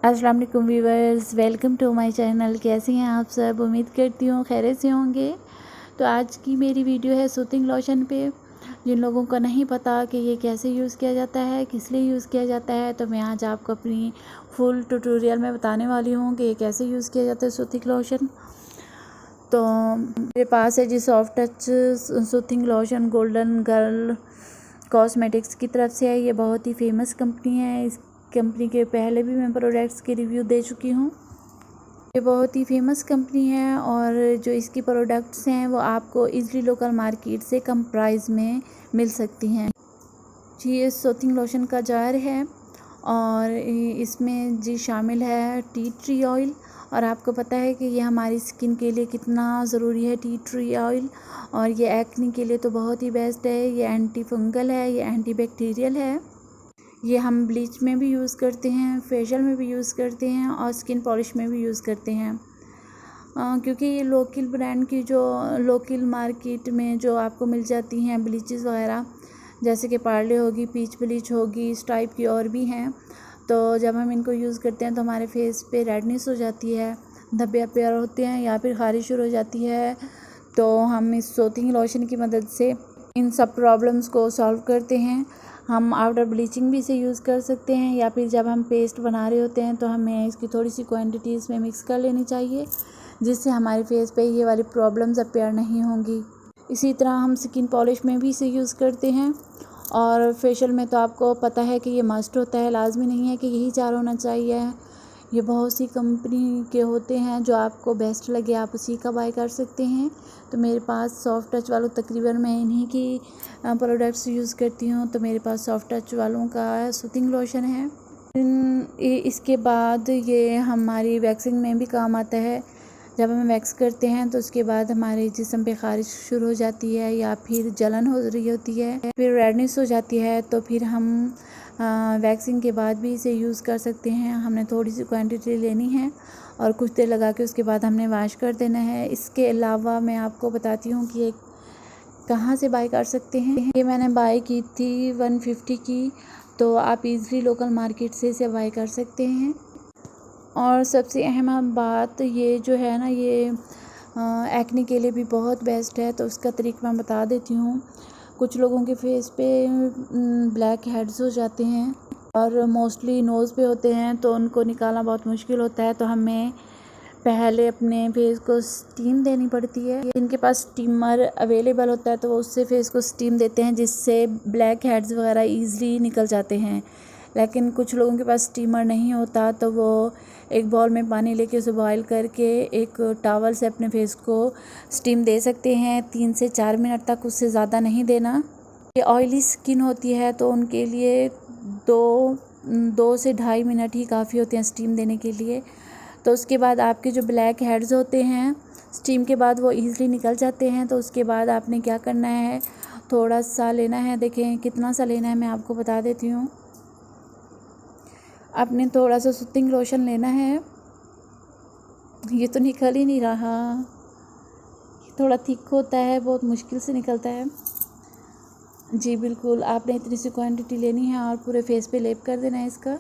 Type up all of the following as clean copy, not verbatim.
अस्सलाम वालेकुम viewers, welcome to my channel. कैसे हैं आप सब? उम्मीद करती हूँ खैरियत से होंगे। तो आज की मेरी वीडियो है सूथिंग लोशन पे। जिन लोगों को नहीं पता कि ये कैसे यूज़ किया जाता है, किस लिए यूज़ किया जाता है, तो मैं आज आपको अपनी फुल ट्यूटोरियल में बताने वाली हूँ कि ये कैसे यूज़ किया जाता है सूथिंग लोशन। तो मेरे पास है जी soft touch soothing lotion Golden Girl Cosmetics की तरफ से है। ये बहुत ही फेमस कंपनी है। इस कंपनी के पहले भी मैं प्रोडक्ट्स के रिव्यू दे चुकी हूँ। ये बहुत ही फेमस कंपनी है और जो इसकी प्रोडक्ट्स हैं वो आपको इजीली लोकल मार्केट से कम प्राइस में मिल सकती हैं जी। ये सूथिंग लोशन का जार है और इसमें जी शामिल है टी ट्री ऑयल। और आपको पता है कि ये हमारी स्किन के लिए कितना ज़रूरी है टी ट्री ऑयल। और ये एक्ने के लिए तो बहुत ही बेस्ट है। ये एंटी फंगल है, ये एंटी बैक्टीरियल है। ये हम ब्लीच में भी यूज़ करते हैं, फेशियल में भी यूज़ करते हैं और स्किन पॉलिश में भी यूज़ करते हैं। क्योंकि ये लोकल ब्रांड की जो लोकल मार्केट में जो आपको मिल जाती हैं ब्लीचेस वगैरह, जैसे कि पार्ले होगी, पीच ब्लीच होगी, इस टाइप की और भी हैं। तो जब हम इनको यूज़ करते हैं तो हमारे फेस पे रेडनेस हो जाती है, धब्बे अपीयर होते हैं या फिर खारिश शुरू हो जाती है। तो हम इस सूथिंग लोशन की मदद से इन सब प्रॉब्लम्स को सॉल्व करते हैं। हम आफ्टर ब्लीचिंग भी इसे यूज़ कर सकते हैं या फिर जब हम पेस्ट बना रहे होते हैं तो हमें इसकी थोड़ी सी क्वांटिटी इसमें मिक्स कर लेनी चाहिए, जिससे हमारे फेस पे ये वाली प्रॉब्लम्स अपीयर नहीं होंगी। इसी तरह हम स्किन पॉलिश में भी इसे यूज़ करते हैं और फेशियल में तो आपको पता है कि ये मस्ट होता है, लाजमी नहीं है कि यही चार होना चाहिए। ये बहुत सी कंपनी के होते हैं, जो आपको बेस्ट लगे आप उसी का बाय कर सकते हैं। तो मेरे पास सॉफ्ट टच वालों तकरीबन मैं इन्हीं की प्रोडक्ट्स यूज़ करती हूँ। तो मेरे पास सॉफ्ट टच वालों का सूथिंग लोशन है। इसके बाद ये हमारी वैक्सिंग में भी काम आता है। जब हम वैक्स करते हैं तो उसके बाद हमारे जिस्म पे खारिश शुरू हो जाती है या फिर जलन हो रही होती है, फिर रेडनेस हो जाती है, तो फिर हम वैक्सिंग के बाद भी इसे यूज़ कर सकते हैं। हमने थोड़ी सी क्वांटिटी लेनी है और कुछ देर लगा के उसके बाद हमने वॉश कर देना है। इसके अलावा मैं आपको बताती हूँ कि ये कहाँ से बाय कर सकते हैं। ये मैंने बाय की थी 150 की, तो आप इजीली लोकल मार्केट से इसे बाय कर सकते हैं। और सबसे अहम बात ये जो है ना, ये एक्ने के लिए भी बहुत बेस्ट है। तो उसका तरीका मैं बता देती हूँ। कुछ लोगों के फेस पे ब्लैक हेड्स हो जाते हैं और मोस्टली नोज़ पे होते हैं, तो उनको निकालना बहुत मुश्किल होता है। तो हमें पहले अपने फेस को स्टीम देनी पड़ती है। जिनके पास स्टीमर अवेलेबल होता है तो वो उससे फेस को स्टीम देते हैं, जिससे ब्लैक हेड्स वगैरह ईज़िली निकल जाते हैं। लेकिन कुछ लोगों के पास स्टीमर नहीं होता तो वो एक बॉल में पानी लेके उसे बॉयल करके एक टॉवल से अपने फेस को स्टीम दे सकते हैं 3 से 4 मिनट तक, उससे ज़्यादा नहीं देना। ये ऑयली स्किन होती है तो उनके लिए 2 से 2.5 मिनट ही काफ़ी होते हैं स्टीम देने के लिए। तो उसके बाद आपके जो ब्लैक हेड्स होते हैं स्टीम के बाद वो ईज़िली निकल जाते हैं। तो उसके बाद आपने क्या करना है, थोड़ा सा लेना है, देखें कितना सा लेना है मैं आपको बता देती हूँ। आपने थोड़ा सा सूथिंग लोशन लेना है। ये तो निकल ही नहीं रहा, ये थोड़ा थिक होता है, बहुत मुश्किल से निकलता है जी। बिल्कुल आपने इतनी सी क्वांटिटी लेनी है और पूरे फेस पे लेप कर देना है इसका।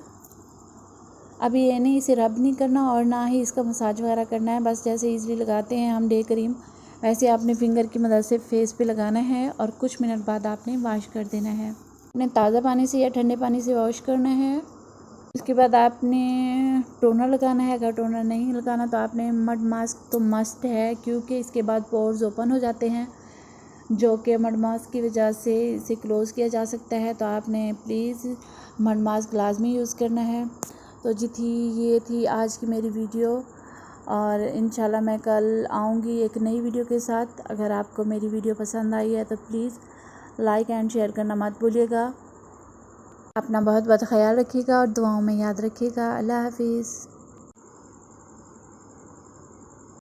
अभी ये नहीं, इसे रब नहीं करना और ना ही इसका मसाज वगैरह करना है। बस जैसे इजीली लगाते हैं हम डे क्रीम, वैसे आपने फिंगर की मदद से फेस पे लगाना है और कुछ मिनट बाद आपने वॉश कर देना है। आपने ताज़ा पानी से या ठंडे पानी से वॉश करना है। उसके बाद आपने टोनर लगाना है। अगर टोनर नहीं लगाना तो आपने मड मास्क तो मस्ट है, क्योंकि इसके बाद पोर्स ओपन हो जाते हैं, जो कि मड मास्क की वजह से इसे क्लोज़ किया जा सकता है। तो आपने प्लीज़ मड मास्क लाजमी यूज़ करना है। तो ये थी आज की मेरी वीडियो और इंशाल्लाह मैं कल आऊँगी एक नई वीडियो के साथ। अगर आपको मेरी वीडियो पसंद आई है तो प्लीज़ लाइक एंड शेयर करना मत भूलिएगा। अपना बहुत बहुत ख्याल रखिएगा और दुआओं में याद रखिएगा। अल्लाह हाफिज़।